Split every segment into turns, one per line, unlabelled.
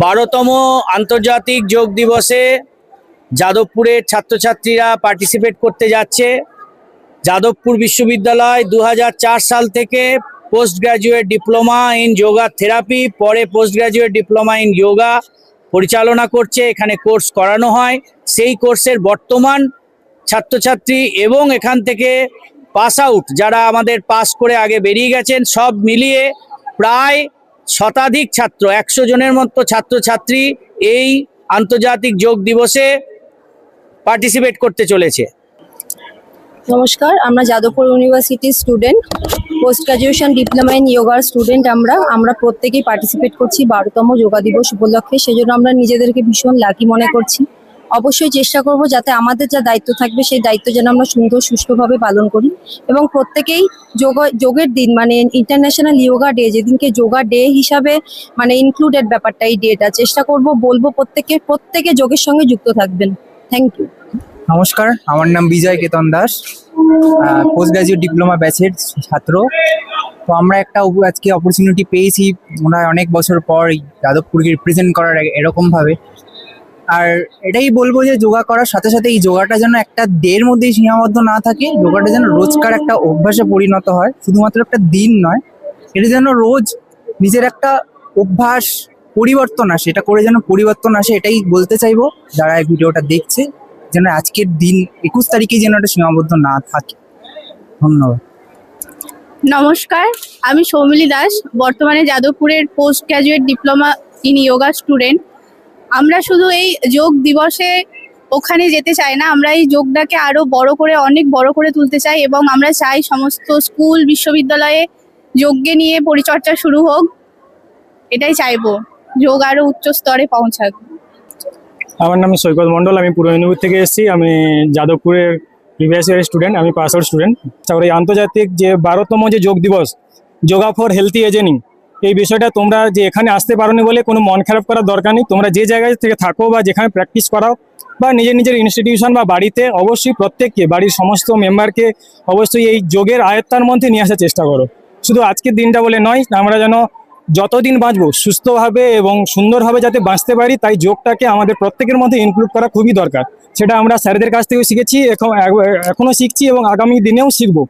12তম আন্তর্জাতিক যোগ দিবসে যাদবপুরের ছাত্রছাত্রীরা পার্টিসিপেট করতে যাচ্ছে। যাদবপুর বিশ্ববিদ্যালয় 2004 সাল থেকে post graduate diploma in yoga therapy, পরে post graduate diploma in yoga পরিচালনা করছে। এখানে কোর্স করানো হয়। সেই কোর্সের বর্তমান ছাত্রছাত্রী এবং এখান থেকে পাস আউট যারা আমাদের পাস করে আগে বেরিয়ে গেছেন, সব মিলিয়ে প্রায় শতাধিক ছাত্র, 100 জনের মতো ছাত্রছাত্রী এই আন্তর্জাতিক যোগ দিবসে পার্টিসিপেট করতে চলেছে।
নমস্কার, আমরা যাদবপুর ইউনিভার্সিটির student, post graduation diploma in যোগার স্টুডেন্ট। আমরা প্রত্যেকেই পার্টিসিপেট করছি 12তম যোগা দিবস উপলক্ষে। সেজন্য আমরা নিজেদেরকে ভীষণ লাকি মনে করছি। অবশ্যই চেষ্টা করব যাতে আমাদের যা দায়িত্ব থাকবে সেই দায়িত্ব যেন আমরা সুন্দর সুষ্ঠুভাবে পালন করি এবং প্রত্যেকেই যোগের দিন মানে ইন্টারন্যাশনাল যোগা ডে, যেদিনকে যোগা ডে হিসাবে মানে ইনক্লুডেড ব্যাপারটা এই ডেটা চেষ্টা করব, বলবো প্রত্যেকে যোগের সঙ্গে যুক্ত থাকবেন। Thank you.
নমস্কার, আমার নাম Bijay Ketan Das, post graduate diploma ব্যাচের ছাত্র। তো আমরা একটা আজকে অপরচুনিটি পেয়েছি মনে হয় অনেক বছর পর যাদবপুরকে রিপ্রেজেন্ট করার এরকমভাবে। আর এটাই বলবো যে যোগা করার সাথে সাথে এই যোগাটা যেন একটা ডের মধ্যেই সীমাবদ্ধ না থাকে, যোগাটা যেন রোজকার একটা অভ্যাসে পরিণত হয়, শুধুমাত্র একটা দিন নয়। এটা যেন রোজ নিজের একটা অভ্যাস পরিবর্তন আসে, এটা করে যেন পরিবর্তন আসে, এটাই বলতে চাইবো যারা এই ভিডিওটা দেখছে, যেন আজকের দিন 21 তারিখে যেন এটা সীমাবদ্ধ না থাকে। ধন্যবাদ।
নমস্কার, আমি সৌমিলি দাস, বর্তমানে যাদবপুরের post graduate diploma in yoga student. আমরা শুধু এই যোগ দিবসে ওখানে যেতে চাই না, আমরা এই যোগটাকে আরো বড় করে, অনেক বড় করে তুলতে চাই এবং আমরা চাই সমস্ত স্কুল বিশ্ববিদ্যালয়ে যোগকে নিয়ে পরিচর্যা শুরু হোক। এটাই চাইবো, যোগ আরো উচ্চ স্তরে পৌঁছাক।
আমার নাম সৈকত মণ্ডল, আমি পূর্ব মেদিনীপুর থেকে এসেছি। আমি যাদবপুরের প্রিভিয়াস ইয়ারের স্টুডেন্ট, আমি পাস আউট স্টুডেন্ট। তারপরে এই আন্তর্জাতিক যে 12তম যে যোগ দিবস, যোগা ফর হেলথি এজেনিং, এই বিষয়টা তোমরা যে এখানে আসতে পারোনি বলে কোনো মন খারাপ করার দরকার নেই। তোমরা যে জায়গায় থেকে থাকো বা যেখানে প্র্যাকটিস করাও বা নিজের নিজের ইনস্টিটিউশন বা বাড়িতে, অবশ্যই প্রত্যেককে, বাড়ির সমস্ত মেম্বারকে অবশ্যই এই যোগের আয়ত্তার মধ্যে নিয়ে আসার চেষ্টা করো। শুধু আজকের দিনটা বলে নয়, আমরা যেন যতদিন বাঁচবো সুস্থভাবে এবং সুন্দরভাবে যাতে বাঁচতে পারি, তাই যোগটাকে আমাদের প্রত্যেকের মধ্যে ইনক্লুড করা খুবই দরকার। সেটা আমরা স্যারদের কাছ থেকেও শিখেছি, এখনও শিখছি এবং আগামী দিনেও শিখবো।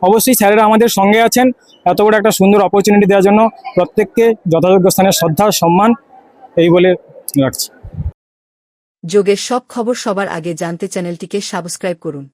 অবশ্যই স্যারেরা আমাদের সঙ্গে আছেন। এত বড় একটা সুন্দর অপরচুনিটি দেওয়ার জন্য প্রত্যেককে যথাযোগ্য স্থানে শ্রদ্ধা সম্মান এই বলে রাখছি।
যোগের সব খবর সবার আগে জানতে চ্যানেলটিকে সাবস্ক্রাইব করুন।